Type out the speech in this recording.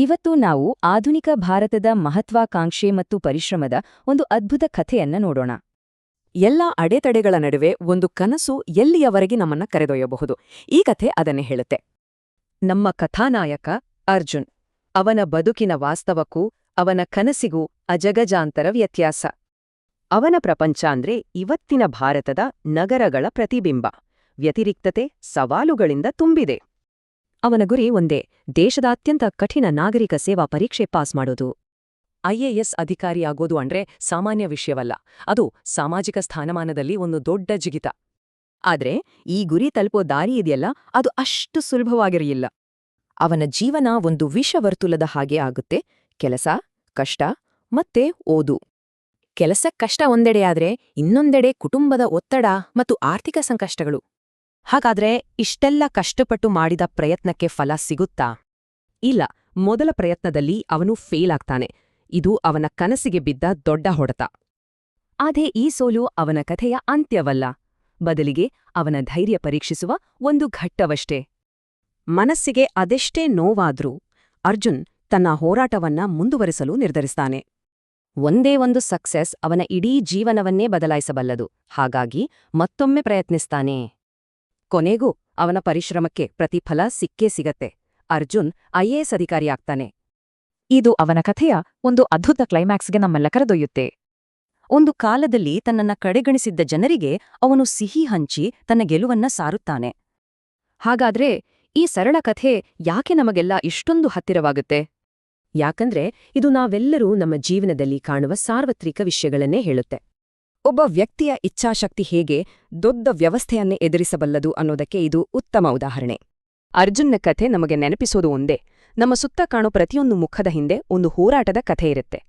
ಇವತ್ತು ನಾವು ಆಧುನಿಕ ಭಾರತದ ಮಹತ್ವಾಕಾಂಕ್ಷೆ ಮತ್ತು ಪರಿಶ್ರಮದ ಒಂದು ಅದ್ಭುತ ಕಥೆಯನ್ನ ನೋಡೋಣ. ಎಲ್ಲ ಅಡೆತಡೆಗಳ ನಡುವೆ ಒಂದು ಕನಸು ಎಲ್ಲಿಯವರೆಗೆ ನಮ್ಮನ್ನ ಕರೆದೊಯ್ಯಬಹುದು. ಈ ಕಥೆ ಅದನ್ನೇ ಹೇಳುತ್ತೆ. ನಮ್ಮ ಕಥಾನಾಯಕ ಅರ್ಜುನ್. ಅವನ ಬದುಕಿನ ವಾಸ್ತವಕ್ಕೂ ಅವನ ಕನಸಿಗೂ ಅಜಗಜಾಂತರ ವ್ಯತ್ಯಾಸ. ಅವನ ಪ್ರಪಂಚ ಅಂದ್ರೆ ಇವತ್ತಿನ ಭಾರತದ ನಗರಗಳ ಪ್ರತಿಬಿಂಬ. ವ್ಯತಿರಿಕ್ತತೆ, ಸವಾಲುಗಳಿಂದ ತುಂಬಿದೆ. ಅವನ ಗುರಿ ಒಂದೇ, ದೇಶದ ಅತ್ಯಂತ ಕಠಿಣ ನಾಗರಿಕ ಸೇವಾ ಪರೀಕ್ಷೆ ಪಾಸ್ ಮಾಡೋದು. IAS ಅಧಿಕಾರಿಯಾಗೋದು ಅಂದ್ರೆ ಸಾಮಾನ್ಯ ವಿಷಯವಲ್ಲ. ಅದು ಸಾಮಾಜಿಕ ಸ್ಥಾನಮಾನದಲ್ಲಿ ಒಂದು ದೊಡ್ಡ ಜಿಗಿತ. ಆದ್ರೆ ಈ ಗುರಿ ತಲುಪೋ ದಾರಿ ಇದೆಯಲ್ಲ, ಅದು ಅಷ್ಟು ಸುಲಭವಾಗಿರಲಿಲ್ಲ. ಅವನ ಜೀವನ ಒಂದು ವಿಷವರ್ತುಲದ ಹಾಗೆ ಆಗುತ್ತೆ. ಕೆಲಸ, ಕಷ್ಟ ಮತ್ತೆ ಓದು. ಕೆಲಸ ಕಷ್ಟ ಒಂದೆಡೆಯಾದ್ರೆ ಇನ್ನೊಂದೆಡೆ ಕುಟುಂಬದ ಒತ್ತಡ ಮತ್ತು ಆರ್ಥಿಕ ಸಂಕಷ್ಟಗಳು. ಹಾಗಾದ್ರೆ ಇಷ್ಟೆಲ್ಲ ಕಷ್ಟಪಟ್ಟು ಮಾಡಿದ ಪ್ರಯತ್ನಕ್ಕೆ ಫಲ ಸಿಗುತ್ತಾ? ಇಲ್ಲ. ಮೊದಲ ಪ್ರಯತ್ನದಲ್ಲಿ ಅವನು ಫೇಲ್ ಆಗ್ತಾನೆ. ಇದು ಅವನ ಕನಸಿಗೆ ಬಿದ್ದ ದೊಡ್ಡ ಹೊಡೆತ. ಆದ್ರೆ ಈ ಸೋಲು ಅವನ ಕಥೆಯ ಅಂತ್ಯವಲ್ಲ, ಬದಲಿಗೆ ಅವನ ಧೈರ್ಯ ಪರೀಕ್ಷಿಸುವ ಒಂದು ಘಟ್ಟವಷ್ಟೇ. ಮನಸ್ಸಿಗೆ ಅದೆಷ್ಟೇ ನೋವಾದ್ರೂ ಅರ್ಜುನ್ ತನ್ನ ಹೋರಾಟವನ್ನ ಮುಂದುವರಿಸಲು ನಿರ್ಧರಿಸ್ತಾನೆ. ಒಂದೇ ಒಂದು ಸಕ್ಸೆಸ್ ಅವನ ಇಡೀ ಜೀವನವನ್ನೇ ಬದಲಾಯಿಸಬಲ್ಲದು. ಹಾಗಾಗಿ ಮತ್ತೊಮ್ಮೆ ಪ್ರಯತ್ನಿಸ್ತಾನೆ. ಕೊನೆಗೂ ಅವನ ಪರಿಶ್ರಮಕ್ಕೆ ಪ್ರತಿಫಲ ಸಿಕ್ಕೇ ಸಿಗತ್ತೆ. ಅರ್ಜುನ್ IAS ಅಧಿಕಾರಿಯಾಗ್ತಾನೆ. ಇದು ಅವನ ಕಥೆಯ ಒಂದು ಅದ್ಭುತ ಕ್ಲೈಮ್ಯಾಕ್ಸ್ಗೆ ನಮ್ಮೆಲ್ಲ ಕರೆದೊಯ್ಯುತ್ತೆ. ಒಂದು ಕಾಲದಲ್ಲಿ ತನ್ನನ್ನ ಕಡೆಗಣಿಸಿದ್ದ ಜನರಿಗೆ ಅವನು ಸಿಹಿ ಹಂಚಿ ತನ್ನ ಗೆಲುವನ್ನ ಸಾರುತ್ತಾನೆ. ಹಾಗಾದ್ರೆ ಈ ಸರಳ ಕಥೆ ಯಾಕೆ ನಮಗೆಲ್ಲ ಇಷ್ಟೊಂದು ಹತ್ತಿರವಾಗುತ್ತೆ? ಯಾಕಂದ್ರೆ ಇದು ನಾವೆಲ್ಲರೂ ನಮ್ಮ ಜೀವನದಲ್ಲಿ ಕಾಣುವ ಸಾರ್ವತ್ರಿಕ ವಿಷಯಗಳನ್ನೇ ಹೇಳುತ್ತೆ. ಒಬ್ಬ ವ್ಯಕ್ತಿಯ ಇಚ್ಛಾಶಕ್ತಿ ಹೇಗೆ ದೊಡ್ಡ ವ್ಯವಸ್ಥೆಯನ್ನೇ ಎದುರಿಸಬಲ್ಲದು ಅನ್ನೋದಕ್ಕೆ ಇದು ಉತ್ತಮ ಉದಾಹರಣೆ. ಅರ್ಜುನ್ನ ಕಥೆ ನಮಗೆ ನೆನಪಿಸೋದು ಒಂದೇ, ನಮ್ಮ ಸುತ್ತ ಕಾಣೋ ಪ್ರತಿಯೊಂದು ಮುಖದ ಹಿಂದೆ ಒಂದು ಹೋರಾಟದ ಕಥೆ ಇರುತ್ತೆ.